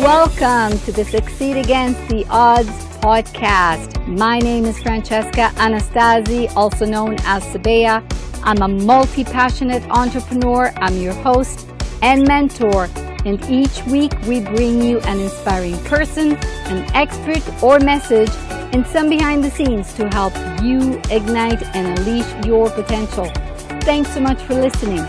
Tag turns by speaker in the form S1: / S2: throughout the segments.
S1: Welcome to the Succeed Against the Odds podcast. My name is Francesca Anastasi, also known as Sabea. I'm a multi-passionate entrepreneur. I'm your host and mentor. And each week we bring you an inspiring person, an expert, or message, and some behind the scenes to help you ignite and unleash your potential. Thanks so much for listening.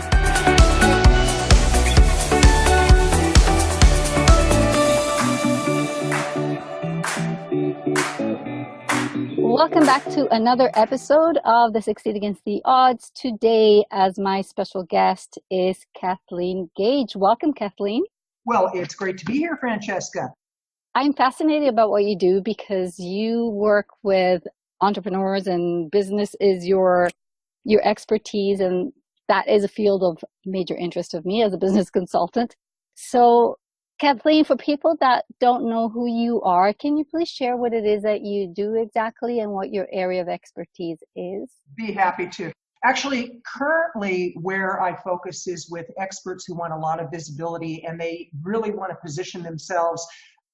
S1: Welcome back to another episode of the Succeed Against the Odds. Today, as my special guest, is Kathleen Gage. Welcome, Kathleen.
S2: Well, it's great to be here, Francesca.
S1: I'm fascinated about what you do because you work with entrepreneurs and business is your expertise, and that is a field of major interest of me as a business consultant. So, Kathleen, for people that don't know who you are, can you please share what it is that you do exactly and what your area of expertise is?
S2: Be happy to. Actually, currently where I focus is with experts who want a lot of visibility and they really want to position themselves,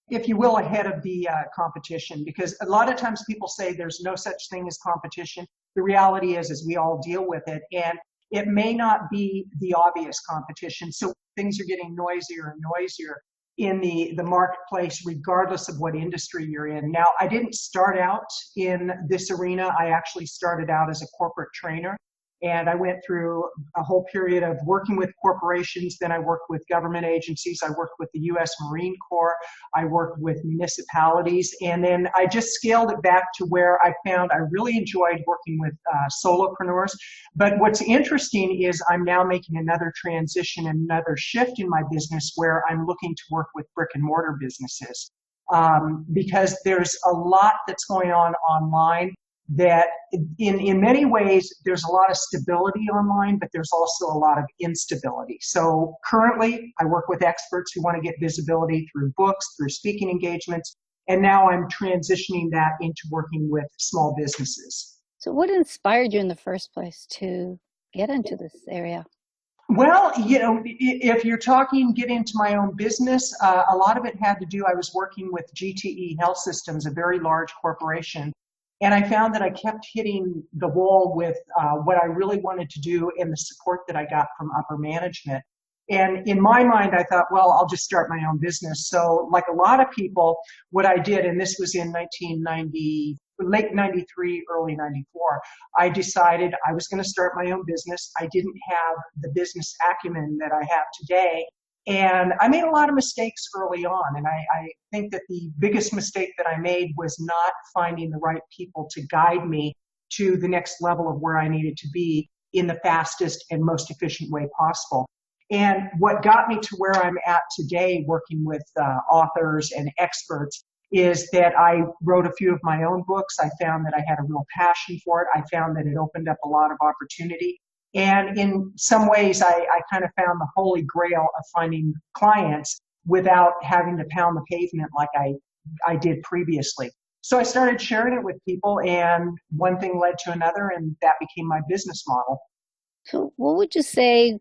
S2: if you will, ahead of the competition. Because a lot of times people say there's no such thing as competition. The reality is we all deal with it. And it may not be the obvious competition. So things are getting noisier and noisier in the marketplace, regardless of what industry you're in. Now, I didn't start out in this arena. I actually started out as a corporate trainer. And I went through a whole period of working with corporations. Then I worked with government agencies. I worked with the U.S. Marine Corps. I worked with municipalities. And then I just scaled it back to where I found I really enjoyed working with solopreneurs. But what's interesting is I'm now making another transition, another shift in my business where I'm looking to work with brick and mortar businesses. Because there's a lot that's going on online that in many ways, there's a lot of stability online, but there's also a lot of instability. So currently, I work with experts who want to get visibility through books, through speaking engagements, and now I'm transitioning that into working with small businesses.
S1: So what inspired you in the first place to get into this area?
S2: Well, if you're talking get into my own business, a lot of it had to do, I was working with GTE Health Systems, a very large corporation. And I found that I kept hitting the wall with what I really wanted to do and the support that I got from upper management. And in my mind, I thought, well, I'll just start my own business. So like a lot of people, what I did, and this was in 1990, late 93, early 94, I decided I was going to start my own business. I didn't have the business acumen that I have today. And I made a lot of mistakes early on. And I think that the biggest mistake that I made was not finding the right people to guide me to the next level of where I needed to be in the fastest and most efficient way possible. And what got me to where I'm at today, working with authors and experts, is that I wrote a few of my own books. I found that I had a real passion for it. I found that it opened up a lot of opportunity. And in some ways, I kind of found the holy grail of finding clients without having to pound the pavement like I did previously. So I started sharing it with people, and one thing led to another, and that became my business model.
S1: So what would you say,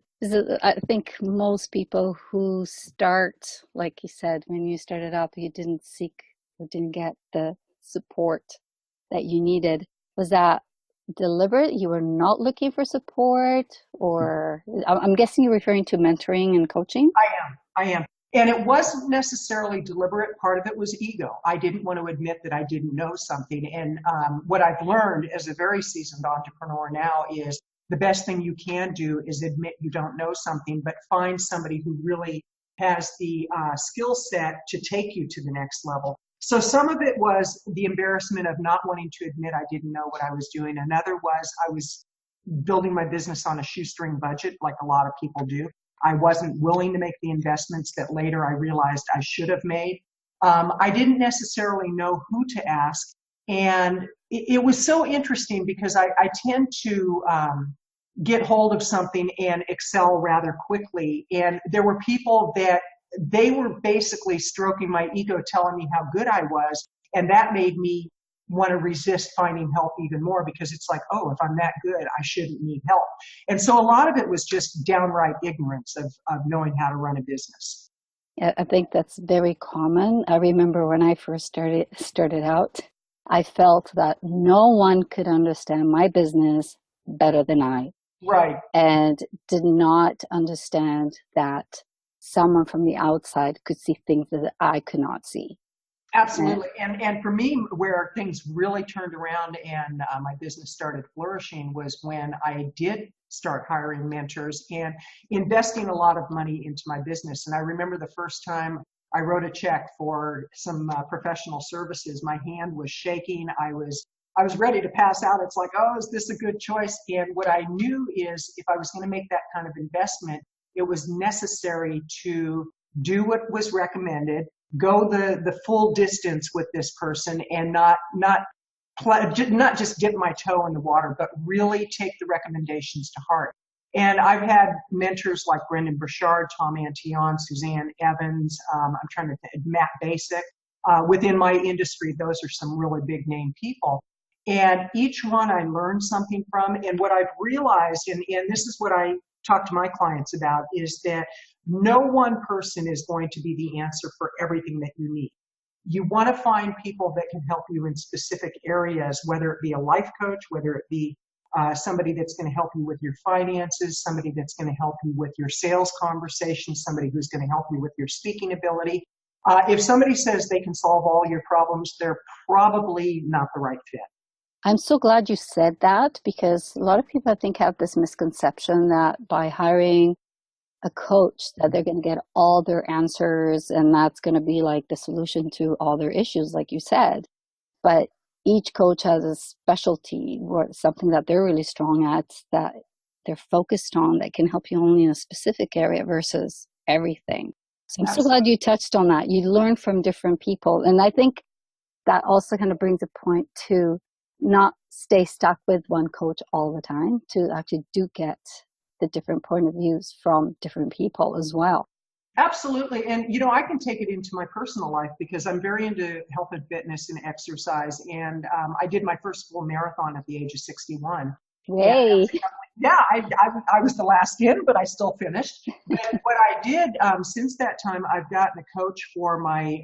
S1: I think most people who start, like you said, when you started out, you didn't seek or didn't get the support that you needed. Was that deliberate? You were not looking for support, or I'm guessing you're referring to mentoring and coaching?
S2: I am. And it wasn't necessarily deliberate. Part of it was ego. I didn't want to admit that I didn't know something. And what I've learned as a very seasoned entrepreneur now is the best thing you can do is admit you don't know something, but find somebody who really has the skill set to take you to the next level. So some of it was the embarrassment of not wanting to admit I didn't know what I was doing. Another was I was building my business on a shoestring budget, like a lot of people do. I wasn't willing to make the investments that later I realized I should have made. I didn't necessarily know who to ask. And it was so interesting because I tend to get hold of something and excel rather quickly. And there were people that they were basically stroking my ego, telling me how good I was. And that made me want to resist finding help even more because it's like, oh, if I'm that good, I shouldn't need help. And so a lot of it was just downright ignorance of knowing how to run a business.
S1: I think that's very common. I remember when I first started out, I felt that no one could understand my business better than I,
S2: Right.
S1: and did not understand that someone from the outside could see things that I could not see. And
S2: Absolutely. And for me, where things really turned around and my business started flourishing was when I did start hiring mentors and investing a lot of money into my business. And I remember the first time I wrote a check for some professional services, my hand was shaking. I was ready to pass out. It's like, oh, is this a good choice? And what I knew is if I was going to make that kind of investment, it was necessary to do what was recommended, go the full distance with this person, and not just dip my toe in the water, but really take the recommendations to heart. And I've had mentors like Brendan Burchard, Tom Antillon, Suzanne Evans, I'm trying to think, Matt Basic. Within my industry, those are some really big name people. And each one I learned something from. And what I've realized, and this is what I talk to my clients about, is that no one person is going to be the answer for everything that you need. You want to find people that can help you in specific areas, whether it be a life coach, whether it be somebody that's going to help you with your finances, somebody that's going to help you with your sales conversation, somebody who's going to help you with your speaking ability. If somebody says they can solve all your problems, they're probably not the right fit.
S1: I'm so glad you said that, because a lot of people, I think, have this misconception that by hiring a coach that they're going to get all their answers and that's going to be like the solution to all their issues, like you said. But each coach has a specialty or something that they're really strong at, that they're focused on, that can help you only in a specific area versus everything. So I'm so glad you touched on that. You learn from different people. And I think that also kind of brings a point to not stay stuck with one coach all the time, to actually do get the different point of views from different people as well.
S2: Absolutely. And, I can take it into my personal life because I'm very into health and fitness and exercise. And I did my first full marathon at the age of 61.
S1: Yay.
S2: Yeah, I was the last in, but I still finished. But what I did since that time, I've gotten a coach for my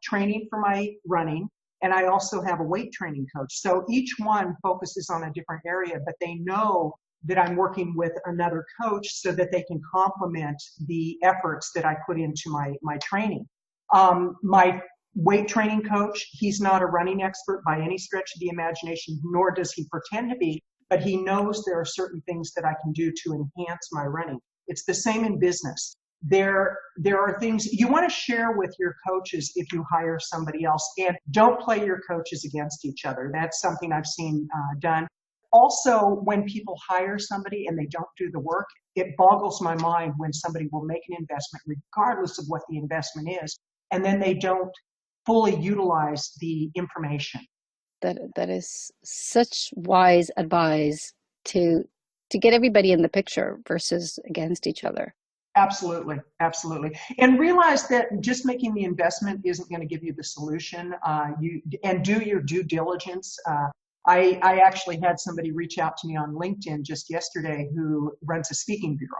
S2: training for my running. And I also have a weight training coach. So each one focuses on a different area, but they know that I'm working with another coach so that they can complement the efforts that I put into my training. My weight training coach, he's not a running expert by any stretch of the imagination, nor does he pretend to be, but he knows there are certain things that I can do to enhance my running. It's the same in business. There are things you want to share with your coaches if you hire somebody else, and don't play your coaches against each other. That's something I've seen done. Also, when people hire somebody and they don't do the work, it boggles my mind when somebody will make an investment, regardless of what the investment is, and then they don't fully utilize the information.
S1: That is such wise advice to get everybody in the picture versus against each other.
S2: Absolutely, absolutely. And realize that just making the investment isn't going to give you the solution. And do your due diligence. I actually had somebody reach out to me on LinkedIn just yesterday who runs a speaking bureau.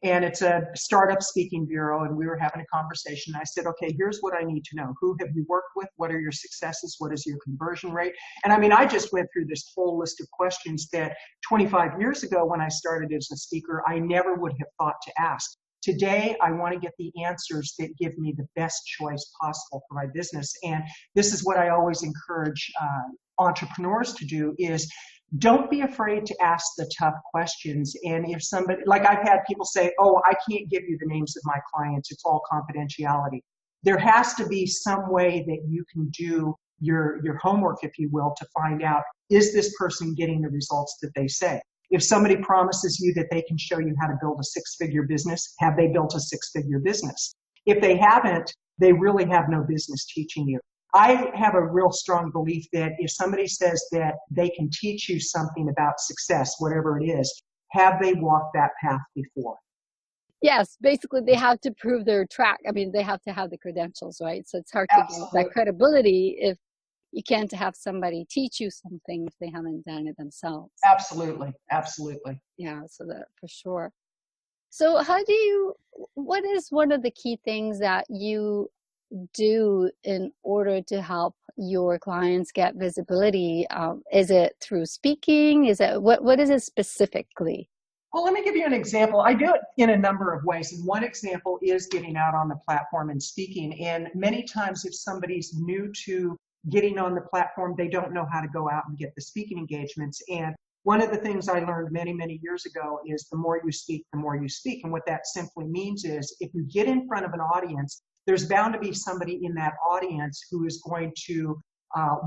S2: And it's a startup speaking bureau, and we were having a conversation. I said, okay, here's what I need to know. Who have you worked with? What are your successes? What is your conversion rate? And I mean, I just went through this whole list of questions that 25 years ago when I started as a speaker, I never would have thought to ask. Today, I want to get the answers that give me the best choice possible for my business. And this is what I always encourage entrepreneurs to do is don't be afraid to ask the tough questions. And if somebody, like I've had people say, oh, I can't give you the names of my clients, it's all confidentiality. There has to be some way that you can do your homework, if you will, to find out, is this person getting the results that they say? If somebody promises you that they can show you how to build a six-figure business, have they built a six-figure business? If they haven't, they really have no business teaching you. I have a real strong belief that if somebody says that they can teach you something about success, whatever it is, have they walked that path before?
S1: Yes, basically they have to prove their track. I mean, they have to have the credentials, right? So it's hard to get that credibility if you can't have somebody teach you something if they haven't done it themselves.
S2: Absolutely, absolutely.
S1: Yeah, so that for sure. So what is one of the key things that you do in order to help your clients get visibility? Is it through speaking? What is it specifically?
S2: Well, let me give you an example. I do it in a number of ways. And one example is getting out on the platform and speaking. And many times, if somebody's new to getting on the platform, they don't know how to go out and get the speaking engagements. And one of the things I learned many, many years ago is the more you speak, the more you speak. And what that simply means is if you get in front of an audience, there's bound to be somebody in that audience who is going to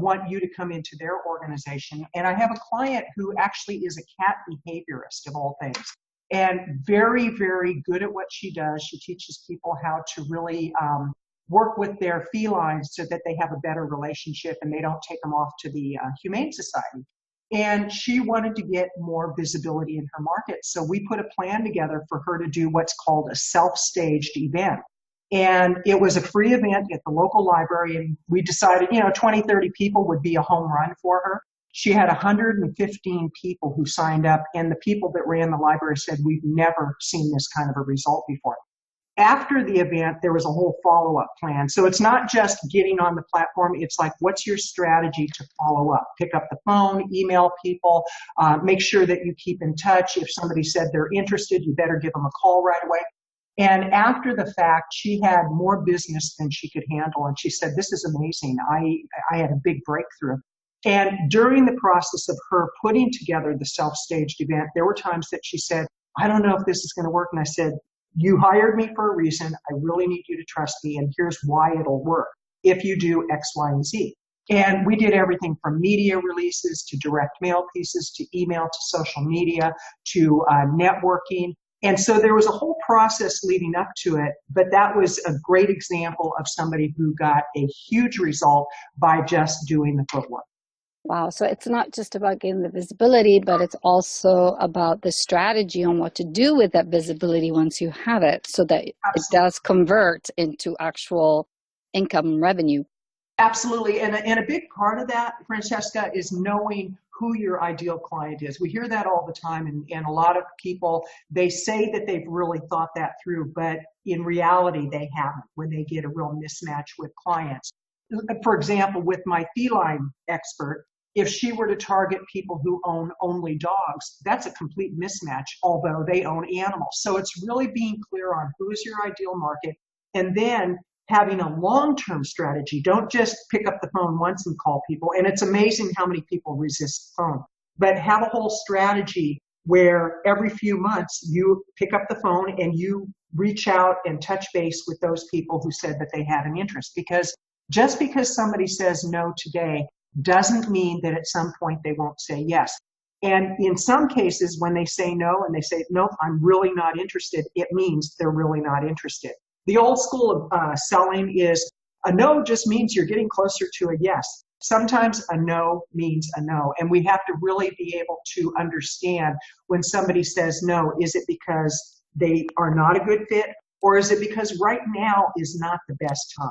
S2: want you to come into their organization. And I have a client who actually is a cat behaviorist of all things, and very, very good at what she does. She teaches people how to really work with their felines so that they have a better relationship and they don't take them off to the Humane Society. And she wanted to get more visibility in her market. So we put a plan together for her to do what's called a self-staged event. And it was a free event at the local library. And we decided, 20, 30 people would be a home run for her. She had 115 people who signed up. And the people that ran the library said, we've never seen this kind of a result before. After the event, there was a whole follow-up plan. So it's not just getting on the platform. It's like, what's your strategy to follow up? Pick up the phone, email people, make sure that you keep in touch. If somebody said they're interested, you better give them a call right away. And after the fact, she had more business than she could handle. And she said, this is amazing. I had a big breakthrough. And during the process of her putting together the self-staged event, there were times that she said, I don't know if this is going to work. And I said, you hired me for a reason. I really need you to trust me. And here's why it'll work if you do X, Y, and Z. And we did everything from media releases to direct mail pieces to email to social media to networking. And so there was a whole process leading up to it, but that was a great example of somebody who got a huge result by just doing the footwork.
S1: Wow. So it's not just about getting the visibility, but it's also about the strategy on what to do with that visibility once you have it so that it does convert into actual income revenue.
S2: Absolutely. And a big part of that, Francesca, is knowing who your ideal client is. We hear that all the time, and a lot of people, they say that they've really thought that through, but in reality, they haven't when they get a real mismatch with clients. For example, with my feline expert, if she were to target people who own only dogs, that's a complete mismatch, although they own animals. So it's really being clear on who is your ideal market, and then having a long-term strategy. Don't just pick up the phone once and call people. And it's amazing how many people resist the phone. But have a whole strategy where every few months you pick up the phone and you reach out and touch base with those people who said that they had an interest. Because just because somebody says no today doesn't mean that at some point they won't say yes. And in some cases, when they say no and they say, nope, I'm really not interested, it means they're really not interested. The old school of selling is a no just means you're getting closer to a yes. Sometimes a no means a no. And we have to really be able to understand when somebody says no, is it because they are not a good fit, or is it because right now is not the best time?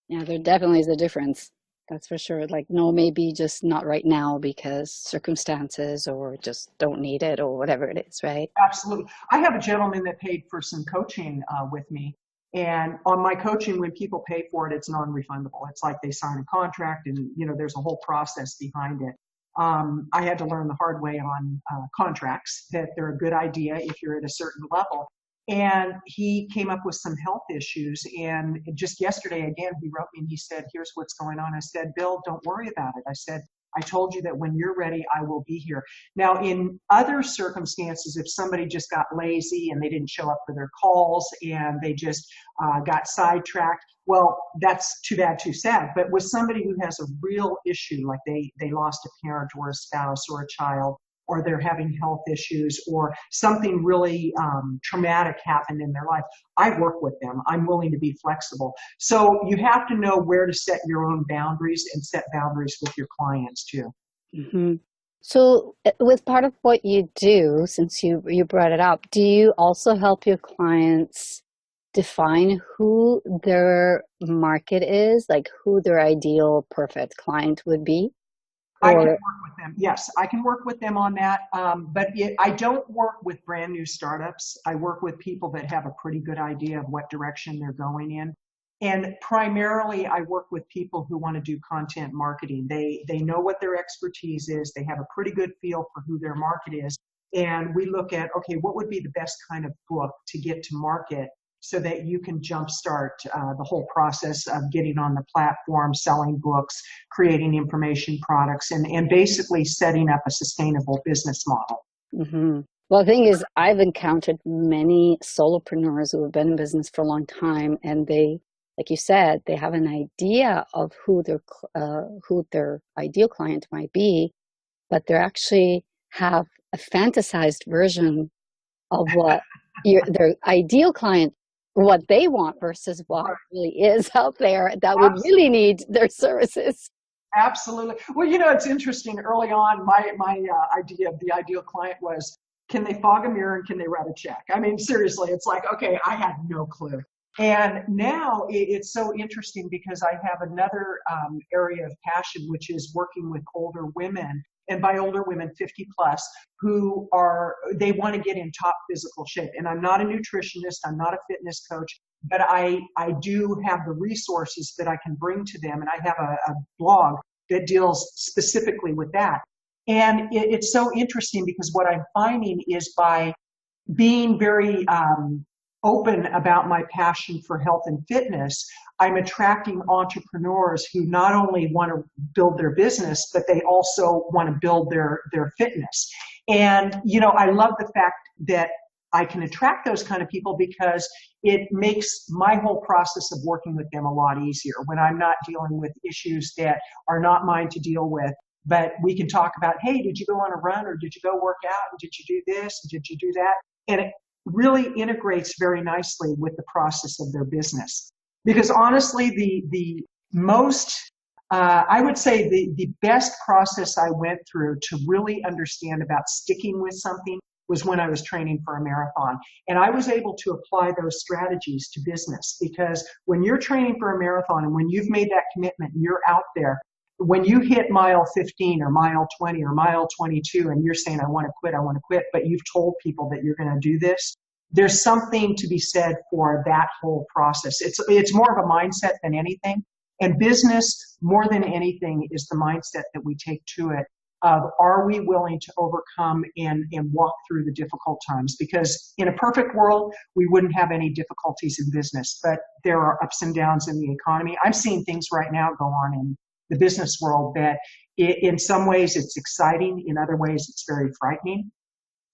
S1: Yeah, there definitely is a difference. That's for sure. Like, no, maybe just not right now because circumstances or just don't need it or whatever it is, right?
S2: Absolutely. I have a gentleman that paid for some coaching with me. And on my coaching, when people pay for it, it's non-refundable. It's like they sign a contract and, there's a whole process behind it. I had to learn the hard way on contracts that they're a good idea if you're at a certain level. And he came up with some health issues. And just yesterday, again, he wrote me and he said, here's what's going on. I said, Bill, don't worry about it. I said, I told you that when you're ready, I will be here. Now, in other circumstances, if somebody just got lazy and they didn't show up for their calls and they just got sidetracked, well, that's too bad, too sad. But with somebody who has a real issue, like they lost a parent or a spouse or a child, or they're having health issues, or something really traumatic happened in their life, I work with them. I'm willing to be flexible. So you have to know where to set your own boundaries and set boundaries with your clients too.
S1: Mm-hmm. So with part of what you do, since you brought it up, do you also help your clients define who their market is, like who their ideal perfect client would be?
S2: I can
S1: Or
S2: work with them. Yes, I can work with them on that. I don't work with brand new startups. I work with people that have a pretty good idea of what direction they're going in. And primarily, I work with people who want to do content marketing. They know what their expertise is. They have a pretty good feel for who their market is. And we look at, okay, what would be the best kind of book to get to market so that you can jumpstart the whole process of getting on the platform, selling books, creating information products, and basically setting up a sustainable business model.
S1: Mm-hmm. Well, the thing is, I've encountered many solopreneurs who have been in business for a long time, and they, like you said, they have an idea of who their ideal client might be, but they actually have a fantasized version of what their ideal client, what they want versus what
S2: Right.
S1: really is out there that would really need their services.
S2: Absolutely. Well, it's interesting. Early on, my idea of the ideal client was, can they fog a mirror and can they write a check? I mean, seriously, it's like, okay, I had no clue. And now it's so interesting because I have another area of passion, which is working with older women, and by older women, 50 plus, they want to get in top physical shape. And I'm not a nutritionist, I'm not a fitness coach, but I do have the resources that I can bring to them. And I have a blog that deals specifically with that. And it's so interesting because what I'm finding is by being very open about my passion for health and fitness, I'm attracting entrepreneurs who not only want to build their business, but they also want to build their fitness. And, I love the fact that I can attract those kind of people because it makes my whole process of working with them a lot easier when I'm not dealing with issues that are not mine to deal with. But we can talk about, hey, did you go on a run or did you go work out? And did you do this? And did you do that? And it really integrates very nicely with the process of their business. Because honestly, the most, I would say the best process I went through to really understand about sticking with something was when I was training for a marathon. And I was able to apply those strategies to business because when you're training for a marathon and when you've made that commitment and you're out there, when you hit mile 15 or mile 20 or mile 22 and you're saying, I want to quit, but you've told people that you're going to do this, there's something to be said for that whole process. It's more of a mindset than anything. And business, more than anything, is the mindset that we take to it of, are we willing to overcome and walk through the difficult times? Because in a perfect world, we wouldn't have any difficulties in business, but there are ups and downs in the economy. I'm seeing things right now go on in the business world that in some ways it's exciting, in other ways it's very frightening.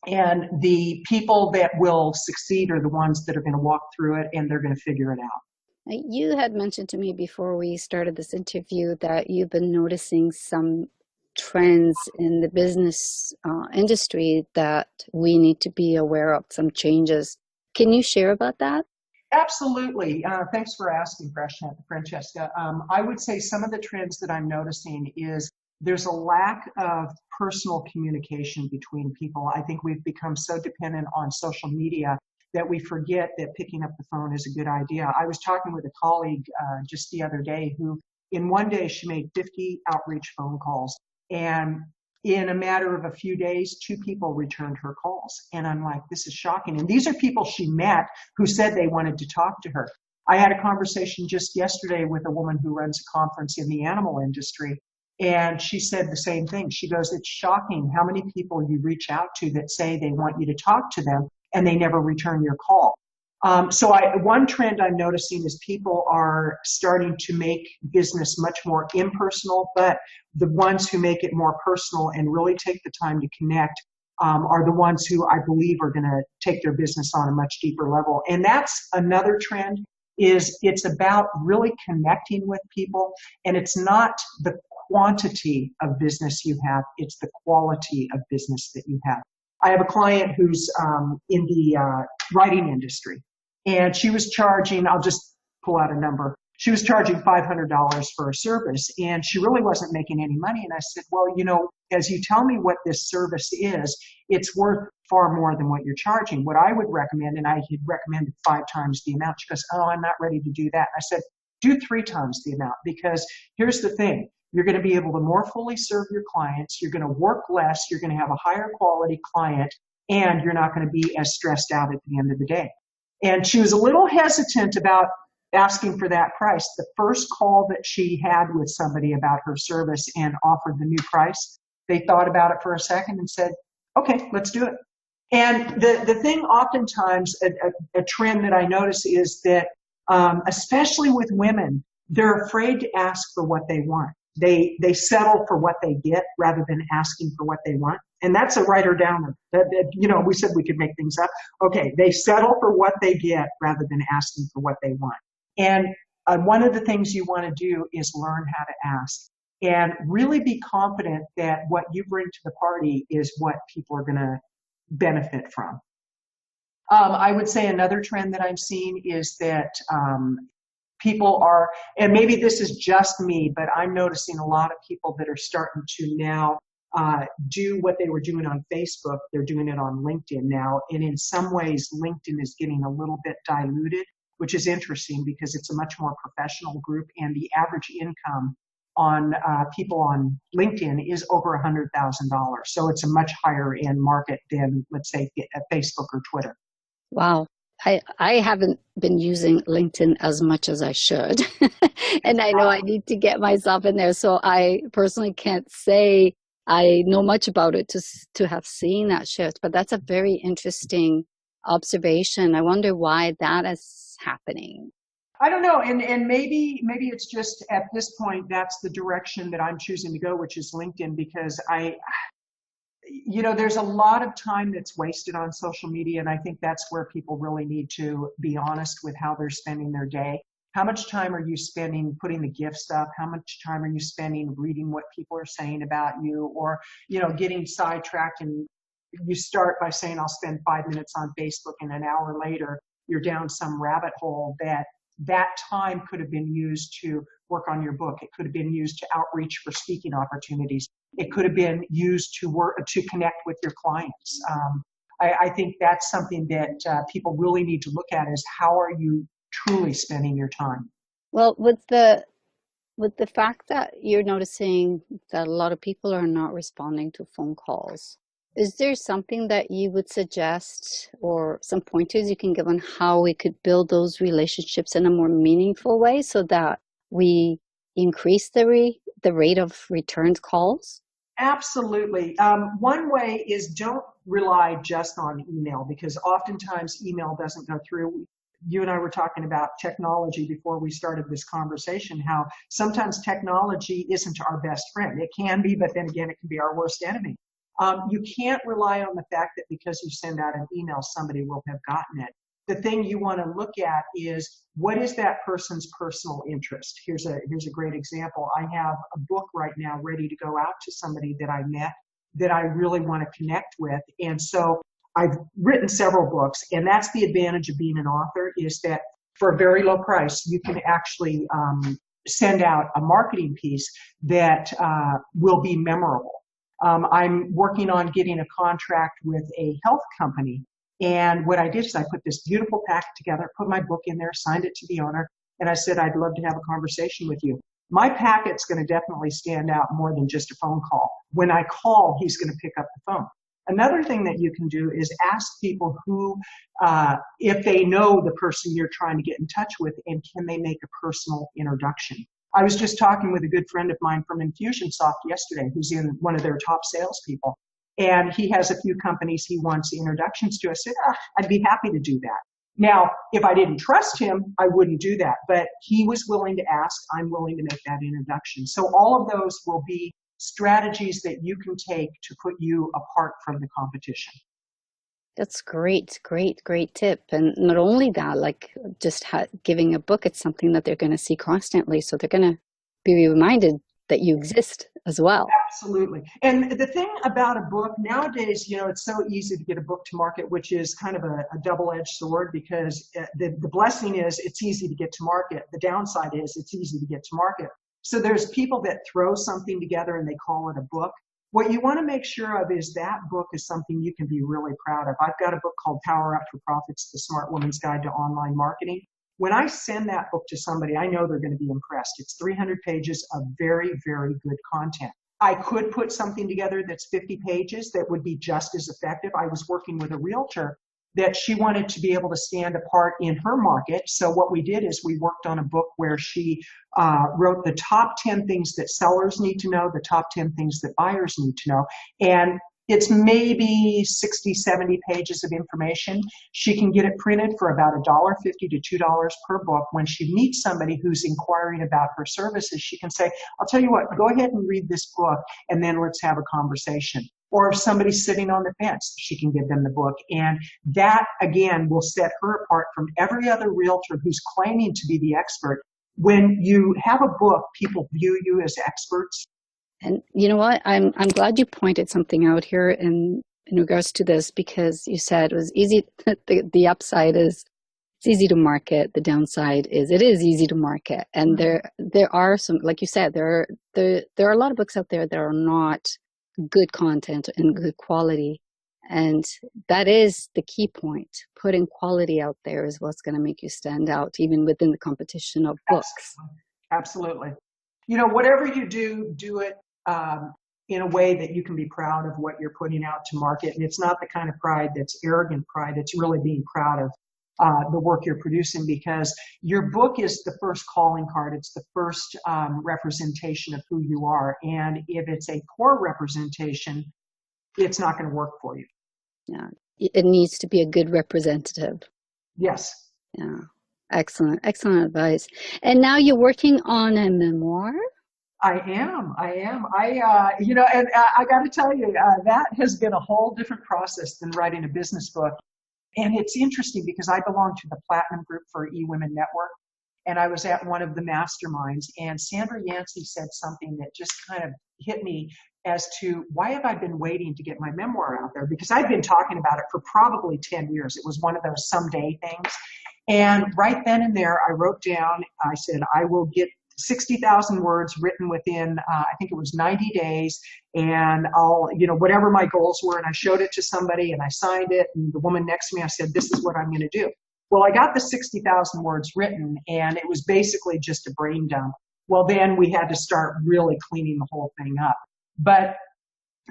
S2: And the people that will succeed are the ones that are going to walk through it and they're going to figure it out.
S1: You had mentioned to me before we started this interview that you've been noticing some trends in the business industry that we need to be aware of, some changes. Can you share about that?
S2: Absolutely. Thanks for asking, Francesca. I would say some of the trends that I'm noticing is there's a lack of personal communication between people. I think we've become so dependent on social media that we forget that picking up the phone is a good idea. I was talking with a colleague just the other day who in one day she made 50 outreach phone calls. And in a matter of a few days, 2 people returned her calls. And I'm like, this is shocking. And these are people she met who said they wanted to talk to her. I had a conversation just yesterday with a woman who runs a conference in the animal industry. And she said the same thing. She goes, it's shocking how many people you reach out to that say they want you to talk to them and they never return your call. One trend I'm noticing is people are starting to make business much more impersonal, but the ones who make it more personal and really take the time to connect are the ones who I believe are going to take their business on a much deeper level. And that's another trend, is it's about really connecting with people, and it's not the quantity of business you have, it's the quality of business that you have. I have a client who's in the writing industry, and she was charging, I'll just pull out a number, she was charging $500 for a service, and she really wasn't making any money. And I said, well, as you tell me what this service is, it's worth far more than what you're charging. What I would recommend, and I had recommended 5 times the amount. She goes, oh, I'm not ready to do that. I said, do 3 times the amount, because here's the thing. You're going to be able to more fully serve your clients. You're going to work less. You're going to have a higher quality client, and you're not going to be as stressed out at the end of the day. And she was a little hesitant about asking for that price. The first call that she had with somebody about her service and offered the new price, they thought about it for a second and said, okay, let's do it. And the thing oftentimes, a trend that I notice is that, especially with women, they're afraid to ask for what they want. They settle for what they get rather than asking for what they want. And that's a writer downer. We said we could make things up. Okay, they settle for what they get rather than asking for what they want. And one of the things you want to do is learn how to ask and really be confident that what you bring to the party is what people are going to benefit from. I would say another trend that I'm seeing is that people are, and maybe this is just me, but I'm noticing a lot of people that are starting to now do what they were doing on Facebook. They're doing it on LinkedIn now. And in some ways, LinkedIn is getting a little bit diluted, which is interesting because it's a much more professional group, and the average income on people on LinkedIn is over $100,000. So it's a much higher end market than, let's say, Facebook or Twitter.
S1: Wow. I haven't been using LinkedIn as much as I should. And I know I need to get myself in there. So I personally can't say I know much about it to have seen that shift. But that's a very interesting observation. I wonder why that is happening.
S2: I don't know. And maybe it's just at this point, that's the direction that I'm choosing to go, which is LinkedIn, because there's a lot of time that's wasted on social media. And I think that's where people really need to be honest with how they're spending their day. How much time are you spending putting the gifts up? How much time are you spending reading what people are saying about you, or, getting sidetracked, and you start by saying, I'll spend 5 minutes on Facebook, and an hour later, you're down some rabbit hole that time could have been used to work on your book. It could have been used to outreach for speaking opportunities. It could have been used to connect with your clients. I think that's something that people really need to look at, is how are you truly spending your time?
S1: Well, with the fact that you're noticing that a lot of people are not responding to phone calls, is there something that you would suggest, or some pointers you can give on how we could build those relationships in a more meaningful way so that we increase the rate of returned calls?
S2: Absolutely. One way is don't rely just on email, because oftentimes email doesn't go through. You and I were talking about technology before we started this conversation, how sometimes technology isn't our best friend. It can be, but then again, it can be our worst enemy. You can't rely on the fact that because you send out an email, somebody will have gotten it. The thing you want to look at is, what is that person's personal interest? Here's a great example. I have a book right now ready to go out to somebody that I met that I really want to connect with. And so I've written several books, and that's the advantage of being an author, is that for a very low price, you can actually send out a marketing piece that will be memorable. I'm working on getting a contract with a health company. And what I did is I put this beautiful packet together, put my book in there, signed it to the owner, and I said, I'd love to have a conversation with you. My packet's going to definitely stand out more than just a phone call. When I call, he's going to pick up the phone. Another thing that you can do is ask people who, if they know the person you're trying to get in touch with, and can they make a personal introduction. I was just talking with a good friend of mine from Infusionsoft yesterday, who's in one of their top salespeople, and he has a few companies he wants introductions to. I said, I'd be happy to do that. Now, if I didn't trust him, I wouldn't do that, but he was willing to ask. I'm willing to make that introduction. So all of those will be strategies that you can take to put you apart from the competition.
S1: That's great tip. And not only that, like just giving a book, it's something that they're going to see constantly. So they're going to be reminded that you exist as well.
S2: Absolutely. And the thing about a book nowadays, it's so easy to get a book to market, which is kind of a double-edged sword, because the blessing is it's easy to get to market. The downside is it's easy to get to market. So there's people that throw something together and they call it a book. What you want to make sure of is that book is something you can be really proud of. I've got a book called Power Up for Profits, The Smart Woman's Guide to Online Marketing. When I send that book to somebody, I know they're going to be impressed. It's 300 pages of very, very good content. I could put something together that's 50 pages that would be just as effective. I was working with a realtor that she wanted to be able to stand apart in her market. So what we did is we worked on a book where she wrote the top 10 things that sellers need to know, the top 10 things that buyers need to know. And it's maybe 60, 70 pages of information. She can get it printed for about $1.50 to $2 per book. When she meets somebody who's inquiring about her services, she can say, I'll tell you what, go ahead and read this book, and then let's have a conversation. Or if somebody's sitting on the fence, she can give them the book. And that, again, will set her apart from every other realtor who's claiming to be the expert. When you have a book, people view you as experts.
S1: And you know what? I'm glad you pointed something out here in regards to this, because you said it was easy. The upside is it's easy to market. The downside is it is easy to market. And there are some, like you said, there are a lot of books out there that are not good content and good quality. And that is the key point. Putting quality out there is what's going to make you stand out, even within the competition of books.
S2: Absolutely. You know, whatever you do, do it in a way that you can be proud of what you're putting out to market. And it's not the kind of pride that's arrogant pride. It's really being proud of the work you're producing, because your book is the first calling card. It's the first representation of who you are. And if it's a poor representation, it's not going to work for you.
S1: Yeah. It needs to be a good representative.
S2: Yes.
S1: Yeah. Excellent. Excellent advice. And now you're working on a memoir?
S2: I am. You know, and I got to tell you, that has been a whole different process than writing a business book. And it's interesting because I belong to the Platinum Group for eWomen Network. And I was at one of the masterminds, and Sandra Yancey said something that just kind of hit me as to why have I been waiting to get my memoir out there? Because I've been talking about it for probably 10 years. It was one of those someday things. And right then and there, I wrote down, I said, I will get 60,000 words written within, I think it was 90 days. And I'll, you know, whatever my goals were. And I showed it to somebody and I signed it. And the woman next to me, I said, this is what I'm going to do. Well, I got the 60,000 words written, and it was basically just a brain dump. Well, then we had to start really cleaning the whole thing up. But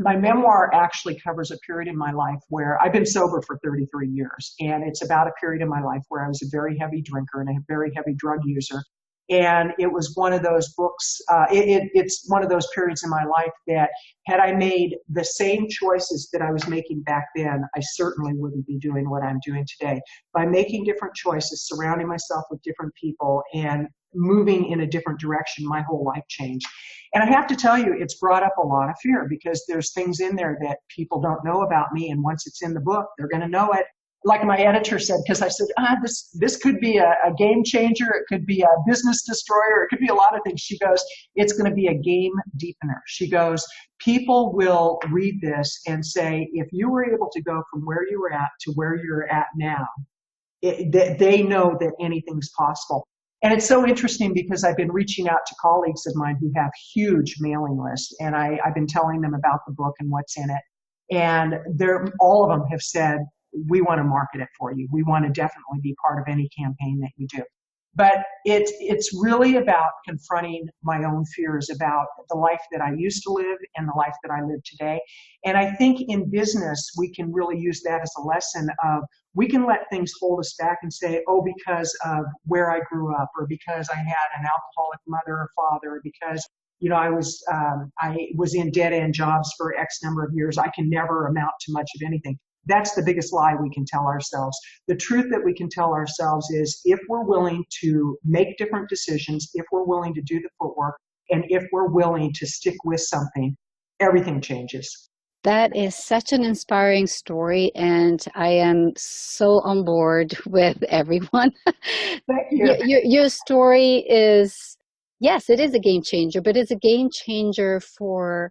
S2: my memoir actually covers a period in my life where I've been sober for 33 years. And it's about a period in my life where I was a very heavy drinker and a very heavy drug user. And it was one of those books, it's one of those periods in my life that had I made the same choices that I was making back then, I certainly wouldn't be doing what I'm doing today. By making different choices, surrounding myself with different people, and moving in a different direction, my whole life changed. And I have to tell you, it's brought up a lot of fear, because there's things in there that people don't know about me. And once it's in the book, they're going to know it. Like my editor said, because I said, this could be a game changer. It could be a business destroyer. It could be a lot of things. She goes, it's going to be a game deepener. She goes, people will read this and say, if you were able to go from where you were at to where you're at now, they know that anything's possible. And it's so interesting because I've been reaching out to colleagues of mine who have huge mailing lists, and I've been telling them about the book and what's in it. And all of them have said, we want to market it for you. We want to definitely be part of any campaign that you do. But it's really about confronting my own fears about the life that I used to live and the life that I live today. And I think in business, we can really use that as a lesson of, we can let things hold us back and say, oh, because of where I grew up, or because I had an alcoholic mother or father, or because, you know, I was in dead-end jobs for X number of years, I can never amount to much of anything. That's the biggest lie we can tell ourselves. The truth that we can tell ourselves is, if we're willing to make different decisions, if we're willing to do the footwork, and if we're willing to stick with something, everything changes.
S1: That is such an inspiring story, and I am so on board with everyone.
S2: Thank you.
S1: Your story is, yes, it is a game changer, but it's a game changer for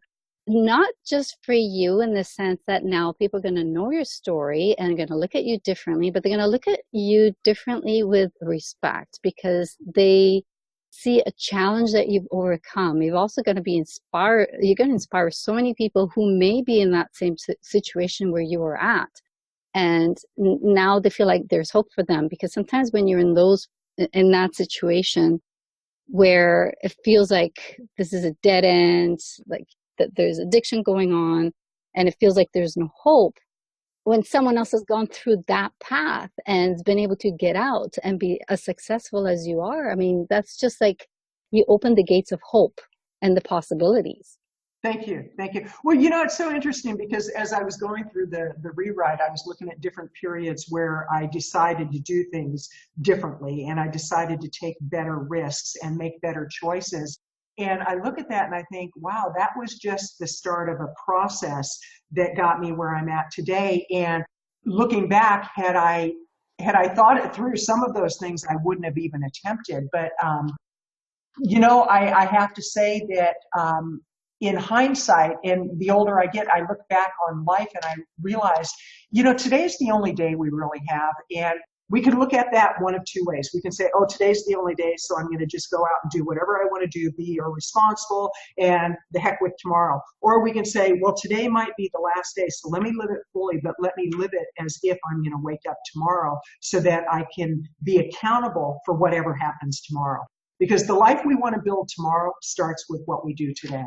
S1: not just for you, in the sense that now people are going to know your story and going to look at you differently, but they're going to look at you differently with respect, because they see a challenge that you've overcome. You're also going to be inspired. You're going to inspire so many people who may be in that same situation where you were at. And now they feel like there's hope for them, because sometimes when you're in those in that situation where it feels like this is a dead end, like that there's addiction going on, and it feels like there's no hope, when someone else has gone through that path and been able to get out and be as successful as you are, I mean, that's just like you open the gates of hope and the possibilities.
S2: Thank you. Thank you. Well, you know, it's so interesting because as I was going through the rewrite, I was looking at different periods where I decided to do things differently and I decided to take better risks and make better choices. And I look at that and I think, wow, that was just the start of a process that got me where I'm at today. And looking back, had I thought it through, some of those things I wouldn't have even attempted. But you know, I have to say that in hindsight, and the older I get, I look back on life and I realize, you know, today's the only day we really have. And we can look at that one of two ways. We can say, oh, today's the only day, so I'm going to just go out and do whatever I want to do, be irresponsible, and the heck with tomorrow. Or we can say, well, today might be the last day, so let me live it fully, but let me live it as if I'm going to wake up tomorrow so that I can be accountable for whatever happens tomorrow. Because the life we want to build tomorrow starts with what we do today.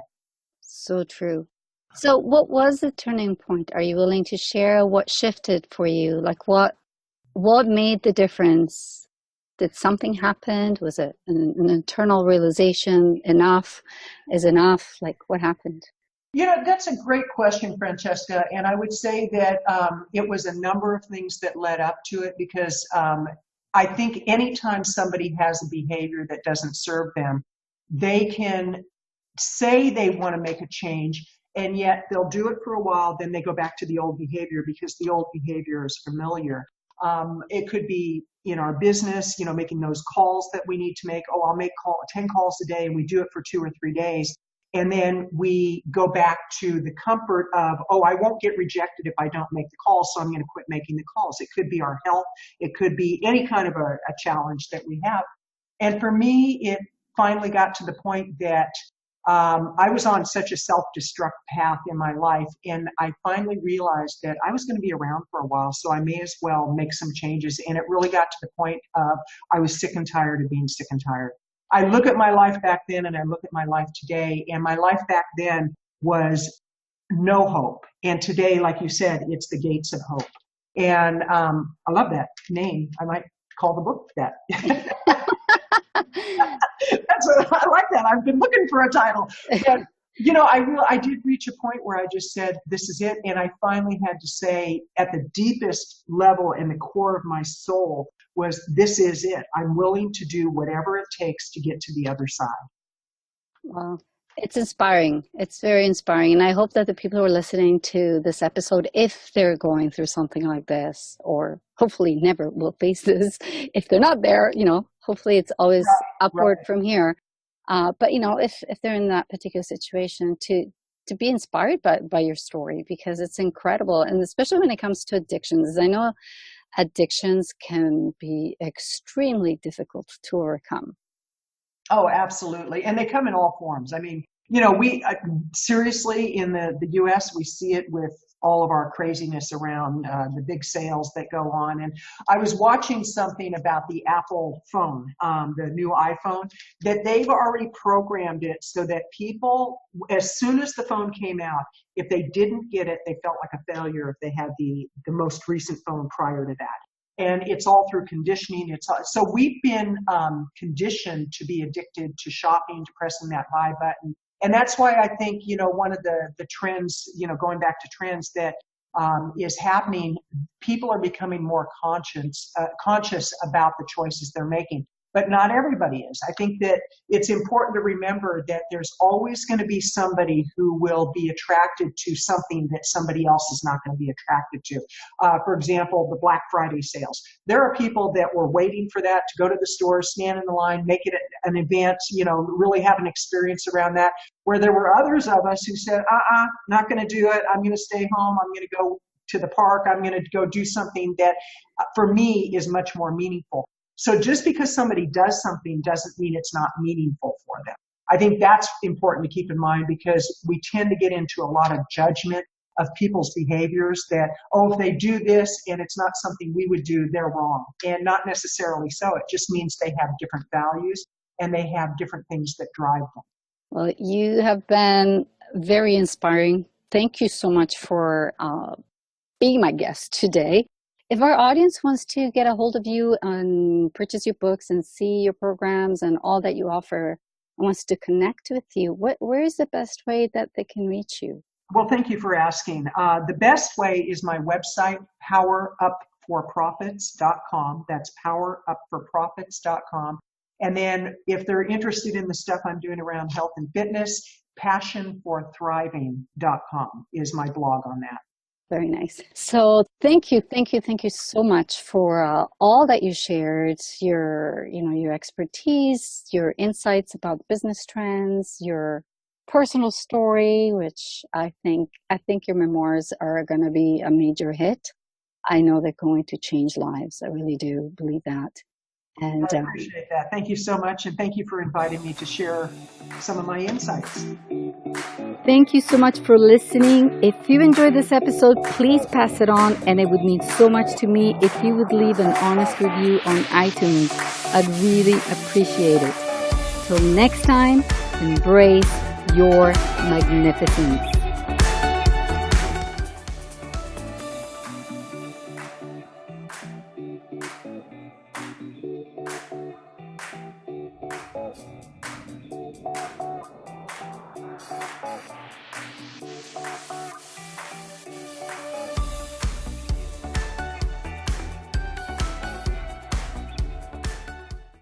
S1: So true. So what was the turning point? Are you willing to share what shifted for you? Like what made the difference? Did something happen? Was it an internal realization? Enough is enough? Like what happened?
S2: You know, that's a great question, Francesca. And I would say that it was a number of things that led up to it because I think anytime somebody has a behavior that doesn't serve them, they can say they want to make a change, and yet they'll do it for a while, then they go back to the old behavior because the old behavior is familiar. It could be in our business, you know, making those calls that we need to make. Oh, I'll make 10 calls a day, and we do it for 2 or 3 days. And then we go back to the comfort of, oh, I won't get rejected if I don't make the calls, so I'm going to quit making the calls. It could be our health. It could be any kind of a challenge that we have. And for me, it finally got to the point that I was on such a self-destruct path in my life, and I finally realized that I was going to be around for a while, so I may as well make some changes. And it really got to the point of I was sick and tired of being sick and tired. I look at my life back then and I look at my life today, and my life back then was no hope. And today, like you said, it's the gates of hope. And I love that name. I might call the book that. I like that. I've been looking for a title. But, you know, I did reach a point where I just said, this is it. And I finally had to say at the deepest level in the core of my soul was, this is it. I'm willing to do whatever it takes to get to the other side.
S1: Wow. It's inspiring. It's very inspiring. And I hope that the people who are listening to this episode, if they're going through something like this, or hopefully never will face this, if they're not there, you know, hopefully it's always upward from here. But, you know, if they're in that particular situation, to be inspired by your story, because it's incredible. And especially when it comes to addictions, I know addictions can be extremely difficult to overcome.
S2: Oh, absolutely. And they come in all forms. I mean, you know, we seriously in the US, we see it with all of our craziness around the big sales that go on. And I was watching something about the Apple phone, the new iPhone, that they've already programmed it so that people, as soon as the phone came out, if they didn't get it, they felt like a failure if they had the most recent phone prior to that. And it's all through conditioning. So we've been conditioned to be addicted to shopping, to pressing that buy button. And that's why I think, you know, one of the trends, you know, going back to trends that is happening, people are becoming more conscious about the choices they're making. But not everybody is. I think that it's important to remember that there's always going to be somebody who will be attracted to something that somebody else is not going to be attracted to. For example, the Black Friday sales. There are people that were waiting for that to go to the store, stand in the line, make it an event, you know, really have an experience around that, where there were others of us who said, not going to do it. I'm going to stay home. I'm going to go to the park. I'm going to go do something that for me is much more meaningful. So just because somebody does something doesn't mean it's not meaningful for them. I think that's important to keep in mind, because we tend to get into a lot of judgment of people's behaviors that, oh, if they do this and it's not something we would do, they're wrong. And not necessarily so. It just means they have different values and they have different things that drive them.
S1: Well, you have been very inspiring. Thank you so much for being my guest today. If our audience wants to get a hold of you and purchase your books and see your programs and all that you offer, and wants to connect with you, where is the best way that they can reach you?
S2: Well, thank you for asking. The best way is my website, powerupforprofits.com. That's powerupforprofits.com. And then if they're interested in the stuff I'm doing around health and fitness, passionforthriving.com is my blog on that.
S1: Very nice. So thank you so much for all that you shared, your expertise, your insights about business trends, your personal story, which I think your memoirs are going to be a major hit. I know they're going to change lives. I really do believe that. And
S2: I appreciate that. Thank you so much. And thank you for inviting me to share some of my insights.
S1: Thank you so much for listening. If you enjoyed this episode, please pass it on. And it would mean so much to me if you would leave an honest review on iTunes. I'd really appreciate it. Till next time, embrace your magnificence.